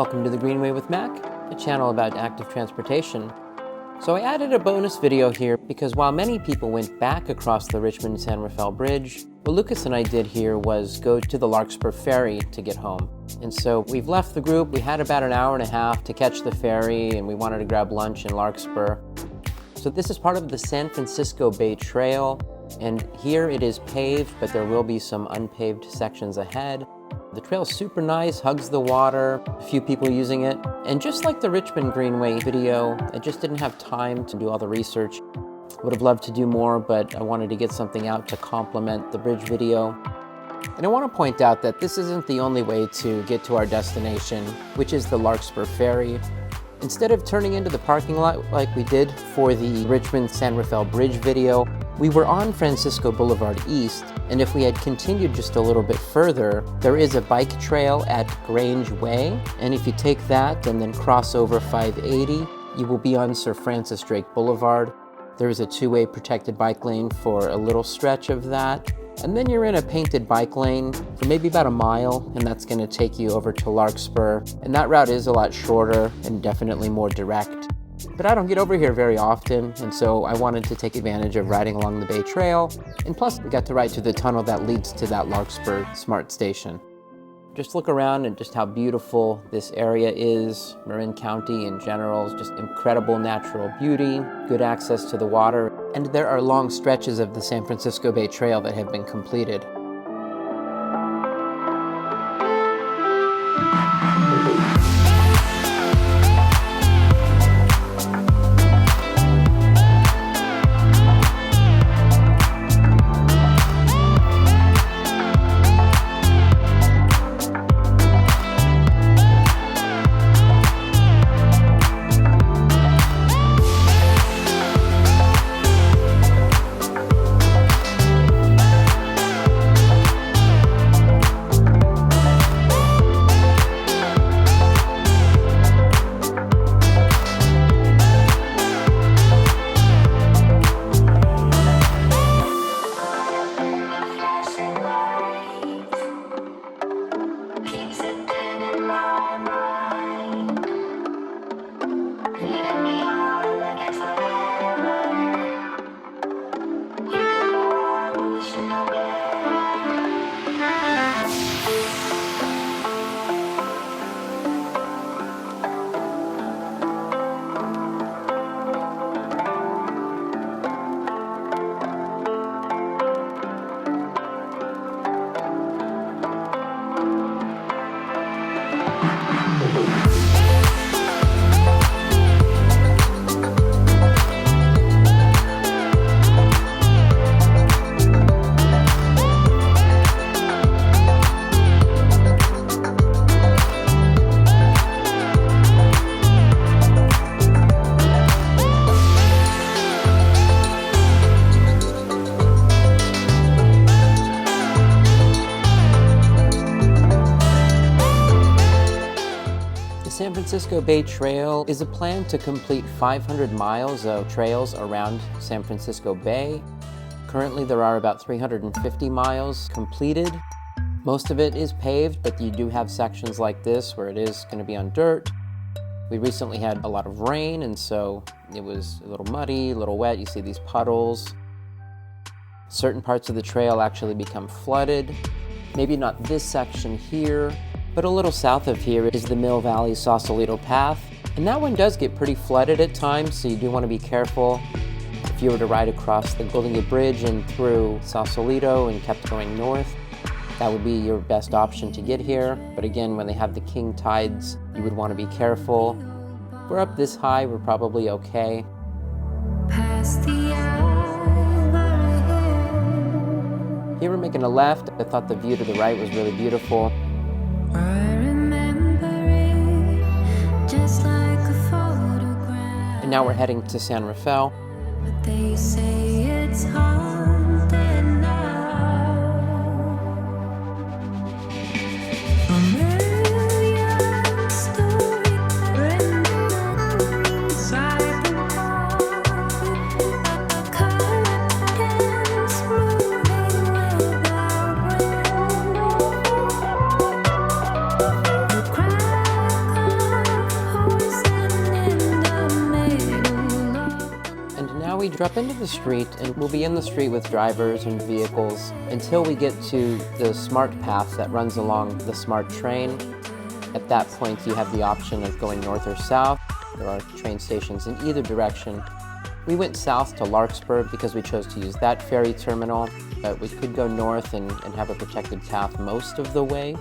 Welcome to the Greenway with Mac, a channel about active transportation. So I added a bonus video here because while many people went back across the Richmond-San Rafael Bridge, what Lucas and I did here was go to the Larkspur Ferry to get home. And so we've left the group. We had about an hour and a half to catch the ferry, and we wanted to grab lunch in Larkspur. So this is part of the San Francisco Bay Trail, and here it is paved, but there will be some unpaved sections ahead. The trail's super nice, hugs the water, a few people using it. And just like the Richmond Greenway video, I just didn't have time to do all the research. Would have loved to do more, but I wanted to get something out to complement the bridge video. And I want to point out that this isn't the only way to get to our destination, which is the Larkspur Ferry. Instead of turning into the parking lot like we did for the Richmond-San Rafael Bridge video, we were on Francisco Boulevard East, and if we had continued just a little bit further, there is a bike trail at Grange Way, and if you take that and then cross over 580, you will be on Sir Francis Drake Boulevard. There is a two-way protected bike lane for a little stretch of that, and then you're in a painted bike lane for maybe about a mile, and that's going to take you over to Larkspur, and that route is a lot shorter and definitely more direct. But I don't get over here very often, and so I wanted to take advantage of riding along the Bay Trail, and plus we got to ride through the tunnel that leads to that Larkspur Smart Station. Just look around and just how beautiful this area is. Marin County in general is just incredible natural beauty, good access to the water, and there are long stretches of the San Francisco Bay Trail that have been completed. The San Francisco Bay Trail is a plan to complete 500 miles of trails around San Francisco Bay. Currently there are about 350 miles completed. Most of it is paved, but you do have sections like this where it is going to be on dirt. We recently had a lot of rain, and so it was a little muddy, a little wet. You see these puddles. Certain parts of the trail actually become flooded. Maybe not this section here, but a little south of here is the Mill Valley Sausalito Path, and that one does get pretty flooded at times, so you do want to be careful. If you were to ride across the Golden Gate Bridge and through Sausalito and kept going north, that would be your best option to get here. But again, when they have the king tides, you would want to be careful. If we're up this high, we're probably okay. Here we're making a left. I thought the view to the right was really beautiful. And now we're heading to San Rafael. But they say it's haunted now. A million stories written inside the heart. A curtains moving without wind. The crack drop into the street, and we'll be in the street with drivers and vehicles until we get to the SMART path that runs along the SMART train. At that point, you have the option of going north or south. There are train stations in either direction. We went south to Larkspur because we chose to use that ferry terminal, but we could go north and have a protected path most of the way.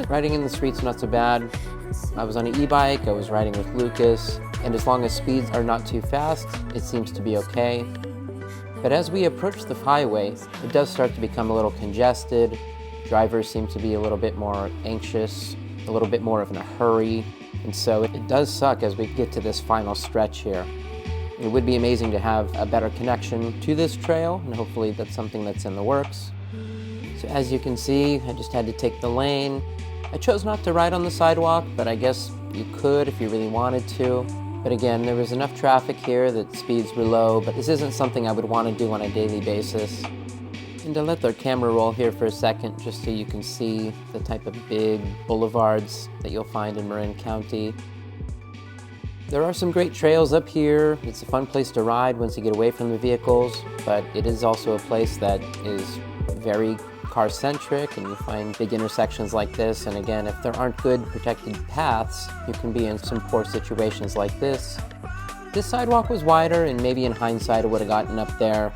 Riding in the street's not so bad. I was on an e-bike, I was riding with Lucas, and as long as speeds are not too fast, it seems to be okay. But as we approach the highway, it does start to become a little congested. Drivers seem to be a little bit more anxious, a little bit more of in a hurry, and so it does suck as we get to this final stretch here. It would be amazing to have a better connection to this trail, and hopefully that's something that's in the works. So as you can see, I just had to take the lane. I chose not to ride on the sidewalk, but I guess you could if you really wanted to. But again, there was enough traffic here that speeds were low, but this isn't something I would want to do on a daily basis. And to let the camera roll here for a second, just so you can see the type of big boulevards that you'll find in Marin County. There are some great trails up here. It's a fun place to ride once you get away from the vehicles, but it is also a place that is very car-centric, and you find big intersections like this. And again, if there aren't good protected paths, you can be in some poor situations like this. This sidewalk was wider, and maybe in hindsight I would have gotten up there.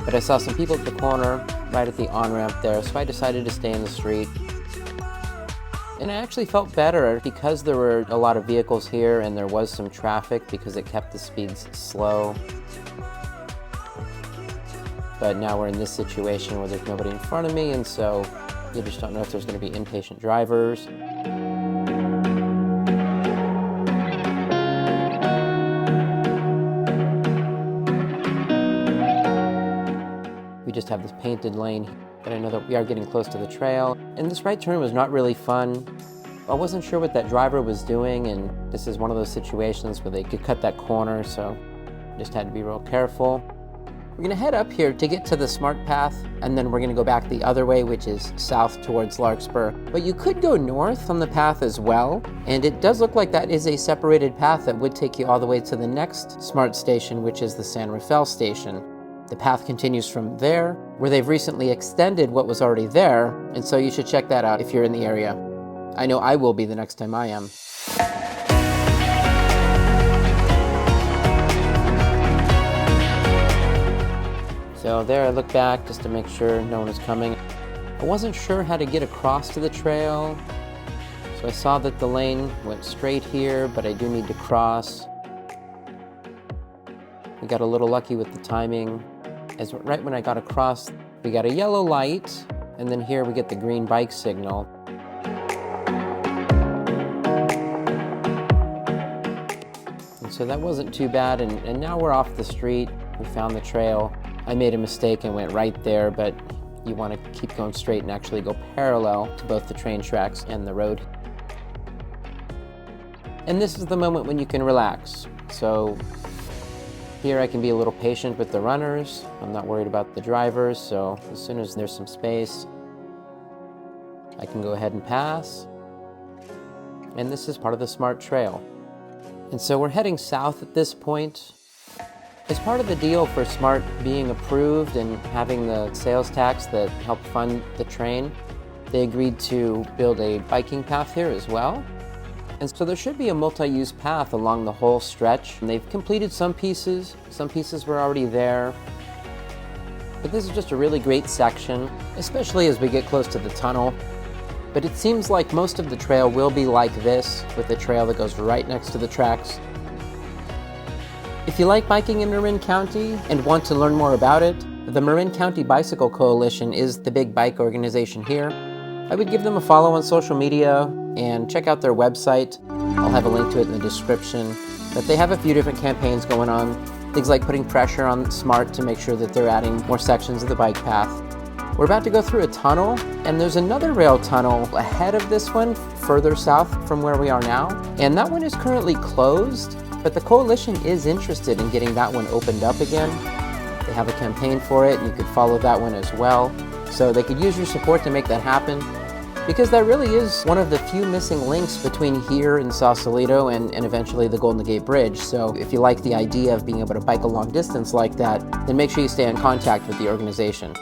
But I saw some people at the corner, right at the on-ramp there, so I decided to stay in the street. And I actually felt better because there were a lot of vehicles here and there was some traffic because it kept the speeds slow. But now we're in this situation where there's nobody in front of me, and so you just don't know if there's going to be impatient drivers. We just have this painted lane, but I know that we are getting close to the trail. And this right turn was not really fun. I wasn't sure what that driver was doing, and this is one of those situations where they could cut that corner, so just had to be real careful. We're gonna head up here to get to the SMART path, and then we're gonna go back the other way, which is south towards Larkspur. But you could go north on the path as well, and it does look like that is a separated path that would take you all the way to the next SMART station, which is the San Rafael station. The path continues from there, where they've recently extended what was already there, and so you should check that out if you're in the area. I know I will be the next time I am. So there I look back just to make sure no one was coming. I wasn't sure how to get across to the trail, so I saw that the lane went straight here, but I do need to cross. We got a little lucky with the timing, as right when I got across, we got a yellow light, and then here we get the green bike signal. And so that wasn't too bad, and now we're off the street. We found the trail. I made a mistake and went right there, but you want to keep going straight and actually go parallel to both the train tracks and the road. And this is the moment when you can relax. So here I can be a little patient with the runners. I'm not worried about the drivers, so as soon as there's some space, I can go ahead and pass. And this is part of the SMART trail. And so we're heading south at this point. As part of the deal for SMART being approved and having the sales tax that helped fund the train, they agreed to build a biking path here as well. And so there should be a multi-use path along the whole stretch. And they've completed some pieces were already there. But this is just a really great section, especially as we get close to the tunnel. But it seems like most of the trail will be like this, with the trail that goes right next to the tracks. If you like biking in Marin County and want to learn more about it, the Marin County Bicycle Coalition is the big bike organization here. I would give them a follow on social media and check out their website. I'll have a link to it in the description. But they have a few different campaigns going on. Things like putting pressure on SMART to make sure that they're adding more sections of the bike path. We're about to go through a tunnel, and there's another rail tunnel ahead of this one, further south from where we are now. And that one is currently closed, but the coalition is interested in getting that one opened up again. They have a campaign for it, and you could follow that one as well. So they could use your support to make that happen, because that really is one of the few missing links between here and Sausalito and eventually the Golden Gate Bridge. So if you like the idea of being able to bike a long distance like that, then make sure you stay in contact with the organization.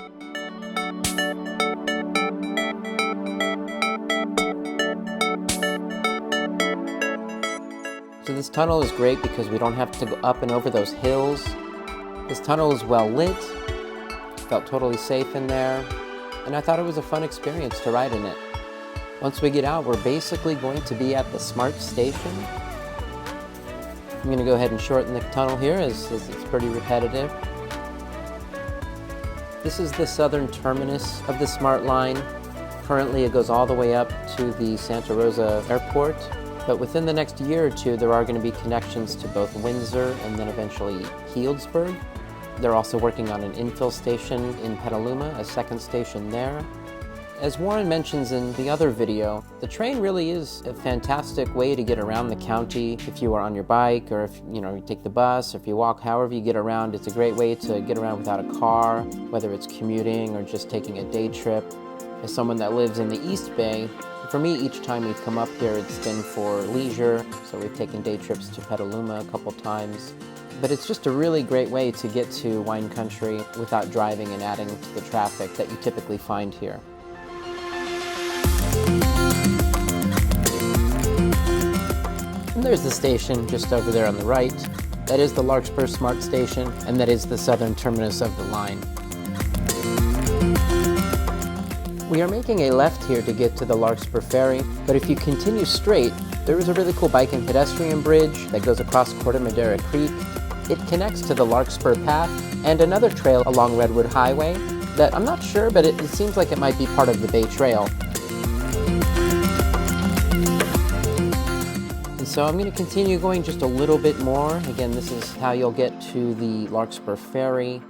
So this tunnel is great because we don't have to go up and over those hills. This tunnel is well lit, felt totally safe in there, and I thought it was a fun experience to ride in it. Once we get out, we're basically going to be at the SMART station. I'm going to go ahead and shorten the tunnel here as it's pretty repetitive. This is the southern terminus of the SMART line. Currently it goes all the way up to the Santa Rosa Airport. But within the next year or two, there are going to be connections to both Windsor and then eventually Healdsburg. They're also working on an infill station in Petaluma, a second station there. As Warren mentions in the other video, the train really is a fantastic way to get around the county. If you are on your bike, or if you take the bus, or if you walk, however you get around, it's a great way to get around without a car, whether it's commuting or just taking a day trip. As someone that lives in the East Bay, for me, each time we've come up here, it's been for leisure, so we've taken day trips to Petaluma a couple times. But it's just a really great way to get to wine country without driving and adding to the traffic that you typically find here. And there's the station just over there on the right. That is the Larkspur SMART station, and that is the southern terminus of the line. We are making a left here to get to the Larkspur Ferry, but if you continue straight, there is a really cool bike and pedestrian bridge that goes across Corte Madera Creek. It connects to the Larkspur Path and another trail along Redwood Highway that I'm not sure, but it seems like it might be part of the Bay Trail. And so I'm going to continue going just a little bit more. Again, this is how you'll get to the Larkspur Ferry.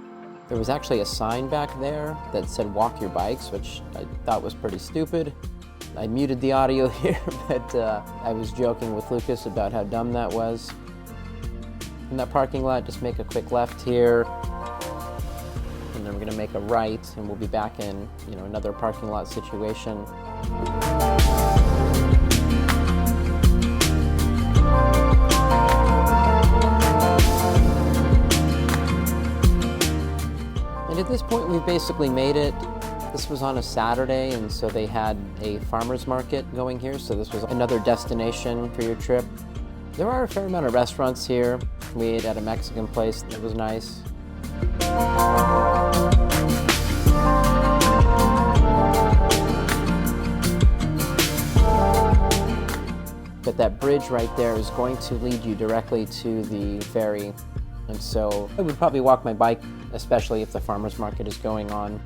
There was actually a sign back there that said walk your bikes, which I thought was pretty stupid. I muted the audio here, but I was joking with Lucas about how dumb that was. In that parking lot, just make a quick left here, and then we're gonna make a right, and we'll be back in another parking lot situation. And at this point, we've basically made it. This was on a Saturday, and so they had a farmer's market going here, so this was another destination for your trip. There are a fair amount of restaurants here. We ate at a Mexican place that was nice. But that bridge right there is going to lead you directly to the ferry. And so I would probably walk my bike, especially if the farmer's market is going on.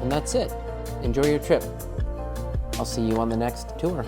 And that's it. Enjoy your trip. I'll see you on the next tour.